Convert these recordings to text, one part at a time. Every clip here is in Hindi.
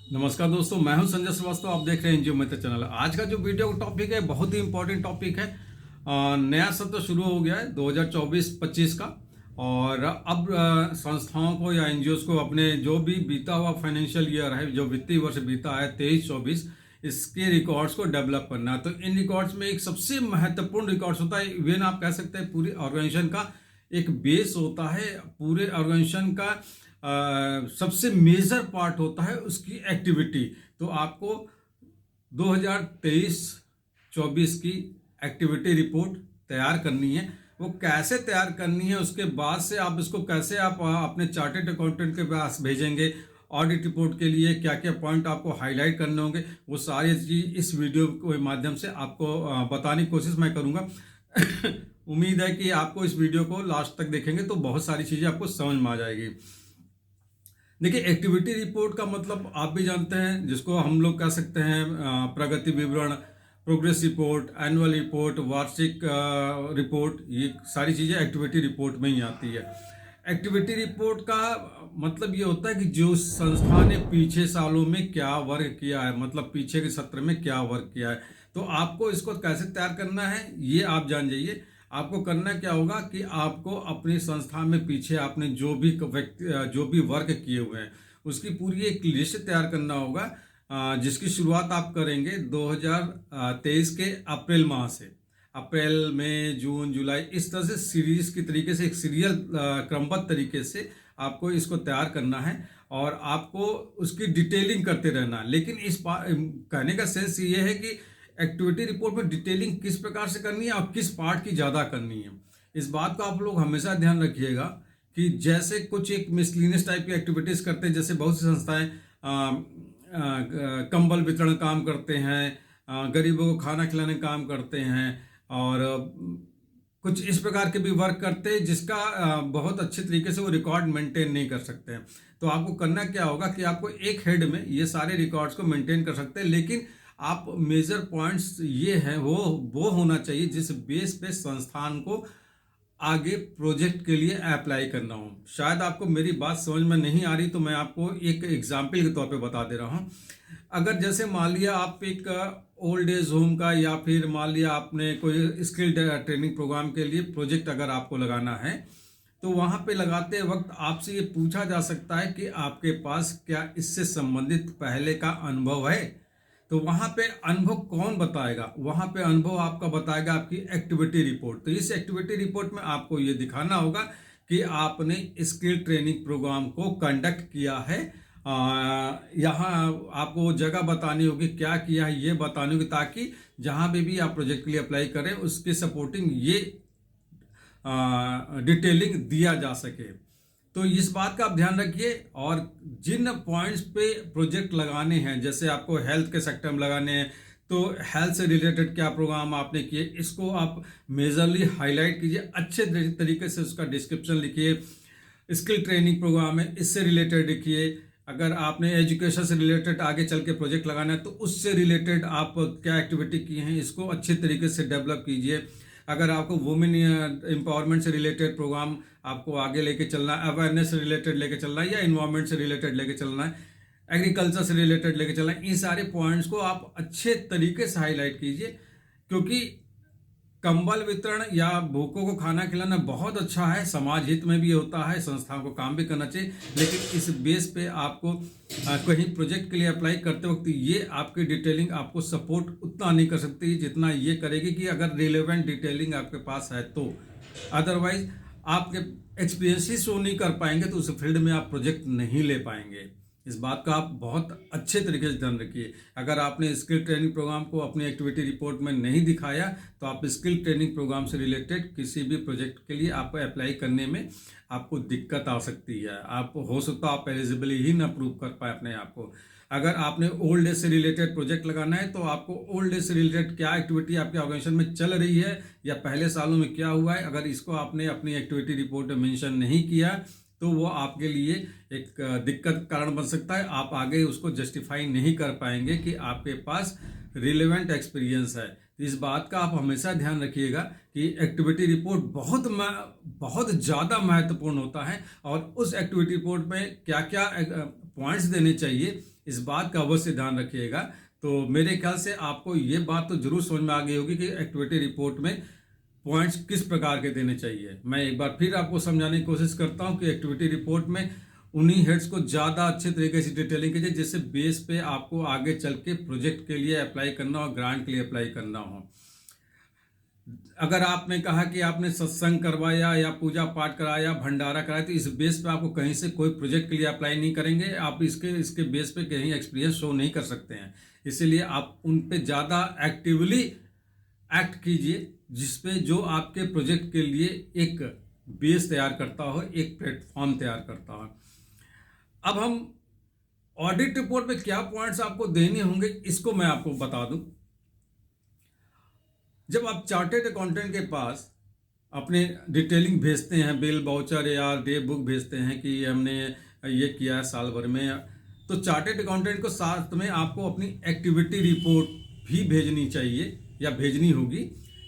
नमस्कार दोस्तों, मैं हूं संजय श्रीवास्तव। आप देख रहे हैं एनजीओ मित्र चैनल। आज का जो वीडियो टॉपिक है बहुत ही इंपॉर्टेंट टॉपिक है। नया सत्र शुरू हो गया है 2024-25 का। और अब संस्थाओं को या एनजीओज को अपने जो भी बीता हुआ फाइनेंशियल ईयर है, जो वित्तीय वर्ष बीता है 23-24, इसके रिकॉर्ड्स को डेवलप करना है। तो इन रिकॉर्ड्स में एक सबसे महत्वपूर्ण रिकॉर्ड्स होता है, इवन आप कह सकते हैं पूरी ऑर्गेनाइजेशन का एक बेस होता है। पूरे ऑर्गेनाइजेशन का सबसे मेजर पार्ट होता है उसकी एक्टिविटी। तो आपको 2023-24 की एक्टिविटी रिपोर्ट तैयार करनी है। वो कैसे तैयार करनी है, उसके बाद से आप इसको कैसे आप अपने चार्टेड अकाउंटेंट के पास भेजेंगे, ऑडिट रिपोर्ट के लिए क्या क्या पॉइंट आपको हाईलाइट करने होंगे, वो सारी चीज इस वीडियो के माध्यम से आपको बताने की कोशिश मैं करूंगा। उम्मीद है कि आपको इस वीडियो को लास्ट तक देखेंगे तो बहुत सारी चीजें आपको समझ में आ जाएगी। देखिए, एक्टिविटी रिपोर्ट का मतलब आप भी जानते हैं, जिसको हम लोग कह सकते हैं प्रगति विवरण, प्रोग्रेस रिपोर्ट, एनुअल रिपोर्ट, वार्षिक रिपोर्ट। ये सारी चीज़ें एक्टिविटी रिपोर्ट में ही आती है। एक्टिविटी रिपोर्ट का मतलब ये होता है कि जो संस्था ने पीछे सालों में क्या वर्क किया है, मतलब पीछे के सत्र में क्या वर्क किया है। तो आपको इसको कैसे तैयार करना है ये आप जान जाइए। आपको करना क्या होगा कि आपको अपनी संस्था में पीछे आपने जो भी वर्क किए हुए हैं उसकी पूरी एक लिस्ट तैयार करना होगा, जिसकी शुरुआत आप करेंगे 2023 के अप्रैल माह से। अप्रैल, मई, जून, जुलाई, इस तरह से सीरीज की तरीके से एक सीरियल क्रमबद्ध तरीके से आपको इसको तैयार करना है और आपको उसकी डिटेलिंग करते रहना है। लेकिन कहने का सेंस ये है कि एक्टिविटी रिपोर्ट में डिटेलिंग किस प्रकार से करनी है और किस पार्ट की ज़्यादा करनी है, इस बात का आप लोग हमेशा ध्यान रखिएगा। कि जैसे कुछ एक मिसलिनियस टाइप की एक्टिविटीज़ करते हैं, जैसे बहुत सी संस्थाएं कंबल वितरण काम करते हैं, गरीबों को खाना खिलाने का काम करते हैं, और कुछ इस प्रकार के भी वर्क करते हैं जिसका बहुत अच्छे तरीके से वो रिकॉर्ड मेंटेन नहीं कर सकते हैं। तो आपको करना क्या होगा कि आपको एक हेड में ये सारे रिकॉर्ड्स को मेंटेन कर सकते हैं, लेकिन आप मेजर पॉइंट्स ये हैं वो होना चाहिए जिस बेस पे संस्थान को आगे प्रोजेक्ट के लिए अप्लाई करना हो। शायद आपको मेरी बात समझ में नहीं आ रही, तो मैं आपको एक एग्जाम्पल के तौर पे बता दे रहा हूँ। अगर जैसे मान लिया आप एक ओल्ड एज होम का, या फिर मान लिया आपने कोई स्किल ट्रेनिंग प्रोग्राम के लिए प्रोजेक्ट अगर आपको लगाना है, तो वहाँ पे लगाते वक्त आपसे ये पूछा जा सकता है कि आपके पास क्या इससे संबंधित पहले का अनुभव है। तो वहाँ पे अनुभव कौन बताएगा? वहाँ पे अनुभव आपका बताएगा आपकी एक्टिविटी रिपोर्ट। तो इस एक्टिविटी रिपोर्ट में आपको ये दिखाना होगा कि आपने स्किल ट्रेनिंग प्रोग्राम को कंडक्ट किया है। यहाँ आपको जगह बतानी होगी, क्या किया है ये बतानी होगी, ताकि जहाँ भी आप प्रोजेक्ट के लिए अप्लाई करें उसके सपोर्टिंग ये डिटेलिंग दिया जा सके। तो इस बात का आप ध्यान रखिए। और जिन पॉइंट्स पे प्रोजेक्ट लगाने हैं, जैसे आपको हेल्थ के सेक्टर में लगाने हैं, तो हेल्थ से रिलेटेड क्या प्रोग्राम आपने किए, इसको आप मेजरली हाईलाइट कीजिए, अच्छे तरीके से उसका डिस्क्रिप्शन लिखिए। स्किल ट्रेनिंग प्रोग्राम है, इससे रिलेटेड लिखिए। अगर आपने एजुकेशन से रिलेटेड आगे चल के प्रोजेक्ट लगाना है तो उससे रिलेटेड आप क्या एक्टिविटी की हैं, इसको अच्छे तरीके से डेवलप कीजिए। अगर आपको वुमेन एम्पावरमेंट से रिलेटेड प्रोग्राम आपको आगे लेके चलना है, अवेयरनेस से रिलेटेड लेके चलना है, या इन्वायरमेंट से रिलेटेड लेके चलना है, एग्रीकल्चर से रिलेटेड लेके चलना है, इन सारे पॉइंट्स को आप अच्छे तरीके से हाईलाइट कीजिए। क्योंकि कंबल वितरण या भूखों को खाना खिलाना बहुत अच्छा है, समाज हित में भी होता है, संस्थाओं को काम भी करना चाहिए। लेकिन इस बेस पे आपको कहीं प्रोजेक्ट के लिए अप्लाई करते वक्त ये आपकी डिटेलिंग आपको सपोर्ट उतना नहीं कर सकती जितना ये करेगी कि अगर रिलेवेंट डिटेलिंग आपके पास है तो। अदरवाइज आपके एक्सपीरियंस ही शो नहीं कर पाएंगे तो उस फील्ड में आप प्रोजेक्ट नहीं ले पाएंगे। इस बात का आप बहुत अच्छे तरीके से ध्यान रखिए। अगर आपने स्किल ट्रेनिंग प्रोग्राम को अपनी एक्टिविटी रिपोर्ट में नहीं दिखाया तो आप स्किल ट्रेनिंग प्रोग्राम से रिलेटेड किसी भी प्रोजेक्ट के लिए आपको अप्लाई करने में आपको दिक्कत आ सकती है। आप हो सकता है आप एलिजिबल ही ना प्रूव कर पाए अपने आप को। अगर आपने ओल्ड एज से रिलेटेड प्रोजेक्ट लगाना है तो आपको ओल्ड एज से रिलेटेड क्या एक्टिविटी आपके ऑर्गेनाइजेशन में चल रही है या पहले सालों में क्या हुआ है, अगर इसको आपने अपनी एक्टिविटी रिपोर्ट में मेंशन नहीं किया तो वो आपके लिए एक दिक्कत कारण बन सकता है। आप आगे उसको जस्टिफाई नहीं कर पाएंगे कि आपके पास रिलेवेंट एक्सपीरियंस है। इस बात का आप हमेशा ध्यान रखिएगा कि एक्टिविटी रिपोर्ट बहुत ज़्यादा महत्वपूर्ण होता है और उस एक्टिविटी रिपोर्ट में क्या क्या पॉइंट्स देने चाहिए इस बात का अवश्य ध्यान रखिएगा। तो मेरे ख्याल से आपको ये बात तो जरूर समझ में आ गई होगी कि एक्टिविटी रिपोर्ट में पॉइंट्स किस प्रकार के देने चाहिए। मैं एक बार फिर आपको समझाने की कोशिश करता हूं कि एक्टिविटी रिपोर्ट में उन्हीं हेड्स को ज़्यादा अच्छे तरीके से डिटेलिंग कीजिए, जिससे बेस पे आपको आगे चल के प्रोजेक्ट के लिए अप्लाई करना हो, ग्रांट के लिए अप्लाई करना हो। अगर आपने कहा कि आपने सत्संग करवाया या पूजा पाठ कराया, भंडारा कराया, तो इस बेस पे आपको कहीं से कोई प्रोजेक्ट के लिए अप्लाई नहीं करेंगे। आप इसके बेस पे कहीं एक्सपीरियंस शो नहीं कर सकते हैं। इसीलिए आप उन पे ज़्यादा एक्टिवली एक्ट कीजिए, जिसपे जो आपके प्रोजेक्ट के लिए एक बेस तैयार करता हो, एक प्लेटफॉर्म तैयार करता हो। अब हम ऑडिट रिपोर्ट में क्या पॉइंट्स आपको देने होंगे, इसको मैं आपको बता दूं। जब आप चार्टेड अकाउंटेंट के पास अपने डिटेलिंग भेजते हैं, बिल बाउचर या डे बुक भेजते हैं कि हमने ये किया है साल भर में, तो चार्टेड अकाउंटेंट को साथ में आपको अपनी एक्टिविटी रिपोर्ट भी भेजनी चाहिए या भेजनी होगी,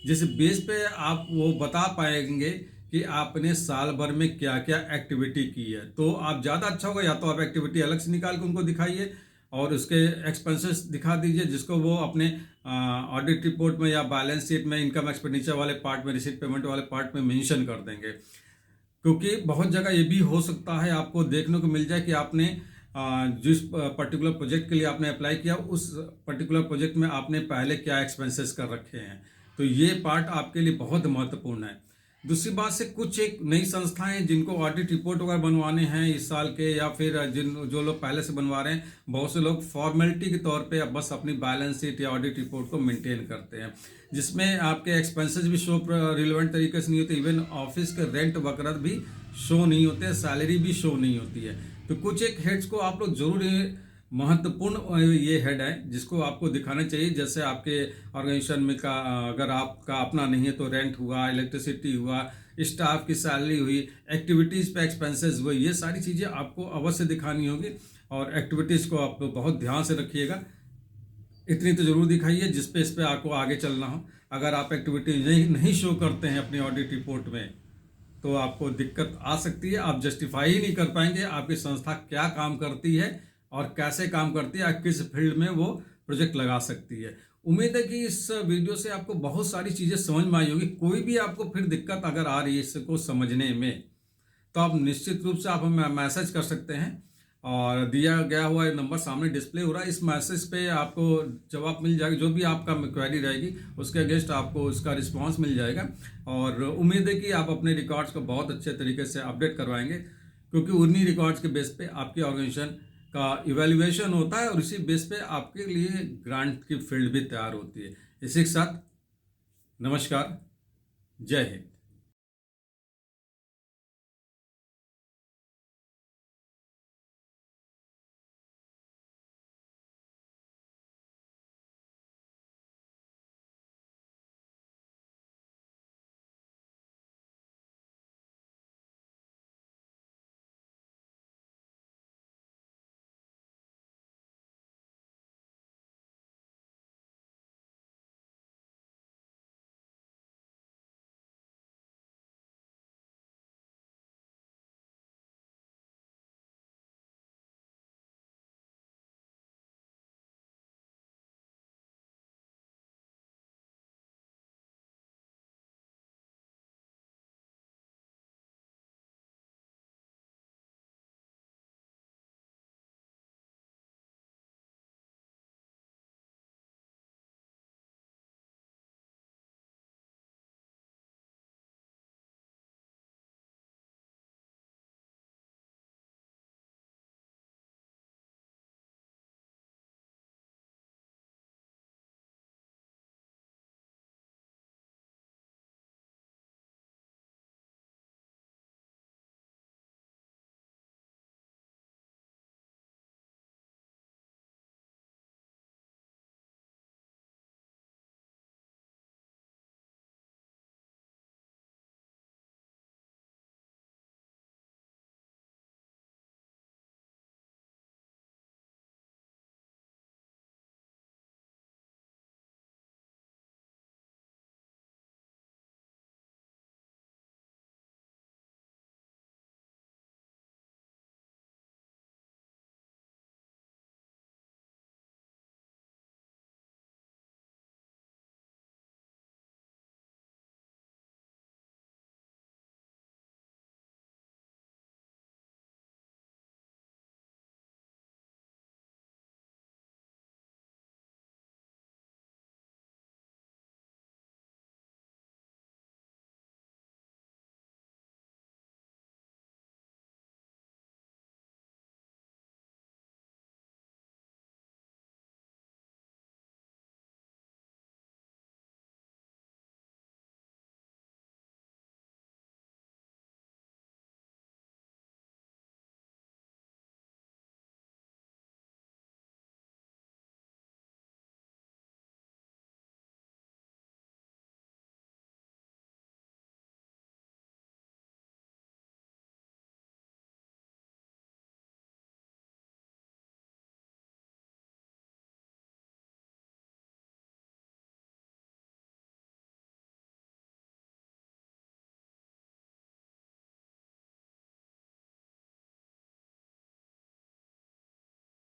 जिस बेस पे आप वो बता पाएंगे कि आपने साल भर में क्या क्या एक्टिविटी की है। तो आप ज़्यादा अच्छा होगा, या तो आप एक्टिविटी अलग से निकाल के उनको दिखाइए और उसके एक्सपेंसेस दिखा दीजिए, जिसको वो अपने ऑडिट रिपोर्ट में या बैलेंस शीट में इनकम एक्सपेंडिचर वाले पार्ट में, रिसीट पेमेंट वाले पार्ट में मेंशन कर देंगे। क्योंकि बहुत जगह ये भी हो सकता है आपको देखने को मिल जाए कि आपने जिस पर्टिकुलर प्रोजेक्ट के लिए आपने अप्लाई किया, उस पर्टिकुलर प्रोजेक्ट में आपने पहले क्या एक्सपेंसेस कर रखे हैं। तो ये पार्ट आपके लिए बहुत महत्वपूर्ण है। दूसरी बात से कुछ एक नई संस्थाएं जिनको ऑडिट रिपोर्ट वगैरह बनवाने हैं इस साल के, या फिर जो लोग पहले से बनवा रहे हैं, बहुत से लोग फॉर्मेलिटी के तौर पे बस अपनी बैलेंस शीट या ऑडिट रिपोर्ट को मेंटेन करते हैं, जिसमें आपके एक्सपेंसेस भी शो रिलेवेंट तरीके से नहीं होते, इवन ऑफिस के रेंट वगैरह भी शो नहीं होते, सैलरी भी शो नहीं होती है। तो कुछ एक हेड्स को आप लोग जरूर, महत्वपूर्ण ये हेड है जिसको आपको दिखाना चाहिए। जैसे आपके ऑर्गेनाइजेशन में का अगर आपका अपना नहीं है तो रेंट हुआ, इलेक्ट्रिसिटी हुआ, स्टाफ की सैलरी हुई, एक्टिविटीज़ पे एक्सपेंसेस हुए, ये सारी चीज़ें आपको अवश्य दिखानी होगी। और एक्टिविटीज़ को आप बहुत ध्यान से रखिएगा, इतनी तो जरूर दिखाइए जिस पे इस पे आपको आगे चलना हो। अगर आप एक्टिविटी नहीं शो करते हैं अपनी ऑडिट रिपोर्ट में, तो आपको दिक्कत आ सकती है। आप जस्टिफाई ही नहीं कर पाएंगे आपकी संस्था क्या काम करती है और कैसे काम करती है, किस फील्ड में वो प्रोजेक्ट लगा सकती है। उम्मीद है कि इस वीडियो से आपको बहुत सारी चीज़ें समझ में आई होगी। कोई भी आपको फिर दिक्कत अगर आ रही है इसको समझने में, तो आप निश्चित रूप से आप हमें मैसेज कर सकते हैं, और दिया गया हुआ नंबर सामने डिस्प्ले हो रहा है, इस मैसेज पे आपको जवाब मिल जाएगा। जो भी आपका क्वेरी रहेगी उसके अगेंस्ट आपको उसका रिस्पांस मिल जाएगा। और उम्मीद है कि आप अपने रिकॉर्ड्स को बहुत अच्छे तरीके से अपडेट करवाएंगे, क्योंकि उन्हीं रिकॉर्ड्स के बेस पे आपकी ऑर्गेनाइजेशन का इवैल्यूएशन होता है और इसी बेस पे आपके लिए ग्रांट की फील्ड भी तैयार होती है। इसी के साथ नमस्कार, जय हिंद।